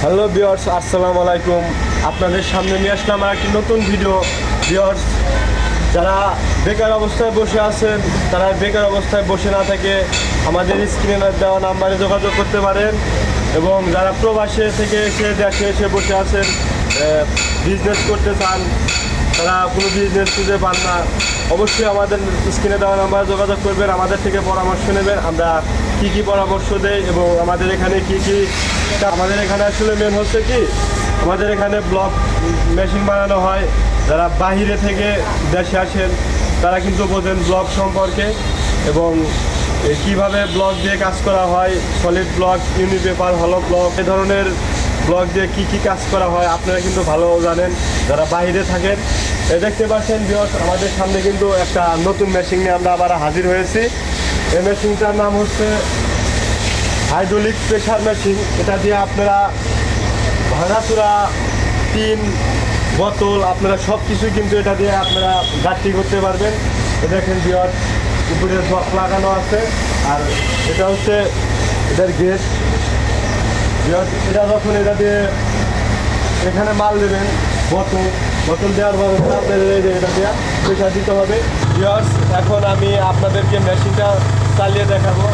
Hello viewers, আসসালামু আলাইকুম। আপনাদের সামনে নিয়ে আসলাম আর একটি নতুন ভিডিও। ভিউয়ার্স, যারা বেকার অবস্থায় বসে আছেন, তারা বেকার অবস্থায় বসে না থেকে আমাদের স্ক্রিনে দেওয়া নাম্বারে যোগাযোগ করতে পারেন। এবং যারা প্রবাসে থেকে এসে দেশে এসে বসে আছেন, বিজনেস করতে চান, তারা কোনো বিজনেস খুঁজে পান না, অবশ্যই আমাদের স্ক্রিনে দেওয়া নাম্বারে যোগাযোগ করবেন, আমাদের থেকে পরামর্শ নেবেন। আমরা কী পরামর্শ দেই এবং আমাদের এখানে আমাদের এখানে আসলে মেন হচ্ছে কি, আমাদের এখানে ব্লক মেশিন বানানো হয়। যারা বাহিরে থেকে দেশে আসেন তারা কিন্তু বোঝেন ব্লক সম্পর্কে এবং কিভাবে ব্লক দিয়ে কাজ করা হয়, সলিড ব্লক, ইউনিপেপার, হলো ব্লক, এ ধরনের ব্লক দিয়ে কী কাজ করা হয় আপনারা কিন্তু ভালো জানেন যারা বাইরে থাকেন। দেখতে পাচ্ছেন ভিউয়ার্স, আমাদের সামনে কিন্তু একটা নতুন মেশিন নিয়ে আমরা আবার হাজির হয়েছি। এই মেশিনটার নাম হচ্ছে হাইড্রোলিক প্রেসার মেশিন। এটা দিয়ে আপনারা ভাঙাচোরা টিন, বোতল, আপনারা সব কিছুই কিন্তু এটা দিয়ে আপনারা গাঁথনি করতে পারবেন। দেখেন ভিউয়ার্স, উপরে জক লাগানো আছে আর এটা হচ্ছে এটার গেট। এটা যখন এটা দিয়ে এখানে মাল দেবেন, বোতল দেওয়ার পর আপনাদের এটা দিয়ে প্রেসার দিতে হবে। ভিউয়ার্স, এখন আমি আপনাদেরকে মেশিনটা চালিয়ে দেখাবো।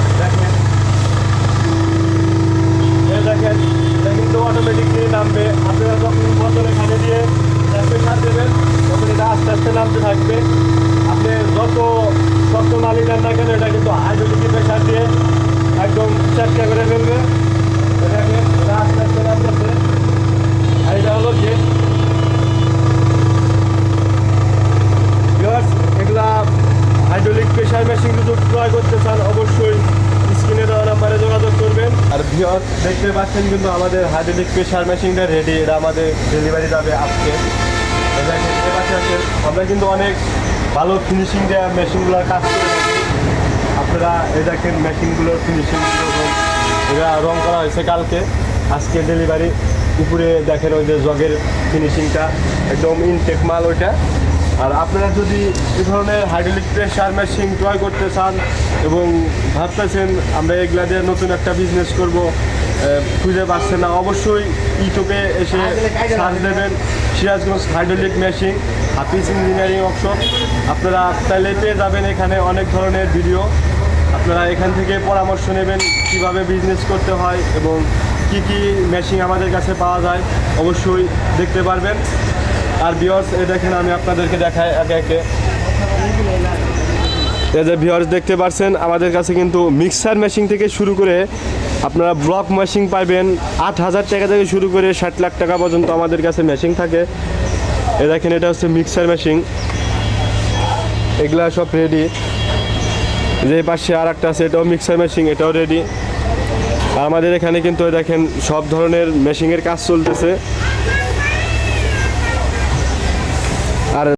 দেখেন এটা কিন্তু অটোমেটিকলি নামবে। আপনারা যখন বোতল এখানে দিয়ে প্রেসার দেবেন তখন এটা আস্তে আস্তে নামতে থাকবে। আপনি যত শক্ত মালি দেন না কেন, এটা কিন্তু হাইড্রোলিক প্রেসার দিয়ে একদম চেষ্টা করে ফেলবে। দেখেন এটা আস্তে আস্তে নামতেছে। আর এটা হলো গেট। এগুলা হাইড্রোলিক প্রেসার মেশিন যদি ক্রয় করতে চান অবশ্যই স্ক্রিনে দেওয়া নাম্বারে যোগাযোগ করবেন। আর ভিউয়ার্স, দেখতে পাচ্ছেন কিন্তু আমাদের হাইড্রোলিক প্রেসার মেশিনটা রেডি। এটা আমাদের ডেলিভারি যাবে আজকে। আমরা কিন্তু অনেক ভালো ফিনিশিং দেওয়া মেশিনগুলোর কাজ করে থাকি। আপনারা এই দেখেন মেশিনগুলোর ফিনিশিং কীরকম, এটা রং করা হয়েছে কালকে, আজকে ডেলিভারি। উপরে দেখেন ওই যে জগের ফিনিশিংটা একদম ইনটেক মাল ওইটা। আর আপনারা যদি এই ধরনের হাইড্রোলিক প্রেসার মেশিন ক্রয় করতে চান এবং ভাবতেছেন আমরা এগুলা দিয়ে নতুন একটা বিজনেস করব, খুঁজে পাচ্ছেন না, অবশ্যই ইউটিউবে এসে সার্চ দেবেন সিরাজগঞ্জ হাইড্রোলিক মেশিন, হাফিজ ইঞ্জিনিয়ারিং ওয়ার্কশপ। আপনারা তাহলে পেয়ে যাবেন এখানে অনেক ধরনের ভিডিও। আপনারা এখান থেকে পরামর্শ নেবেন কীভাবে বিজনেস করতে হয় এবং কি মেশিন আমাদের কাছে পাওয়া যায়, অবশ্যই দেখতে পারবেন। আর ভিউয়ার্স, এই দেখেন আমি আপনাদেরকে দেখাই একে একে। এই যে ভিউয়ার্স দেখতে পাচ্ছেন, আমাদের কাছে কিন্তু মিক্সার মেশিন থেকে শুরু করে আপনারা ব্লক মেশিন পাইবেন 8,000 টাকা থেকে শুরু করে 60 লাখ টাকা পর্যন্ত আমাদের কাছে মেশিন থাকে। এই দেখেন এটা হচ্ছে মিক্সার মেশিন, এগুলা সব রেডি। যে পাশে আর একটা আছে, এটাও মিক্সার মেশিন, এটাও রেডি। আর আমাদের এখানে কিন্তু দেখেন সব ধরনের মেশিনের কাজ চলতেছে।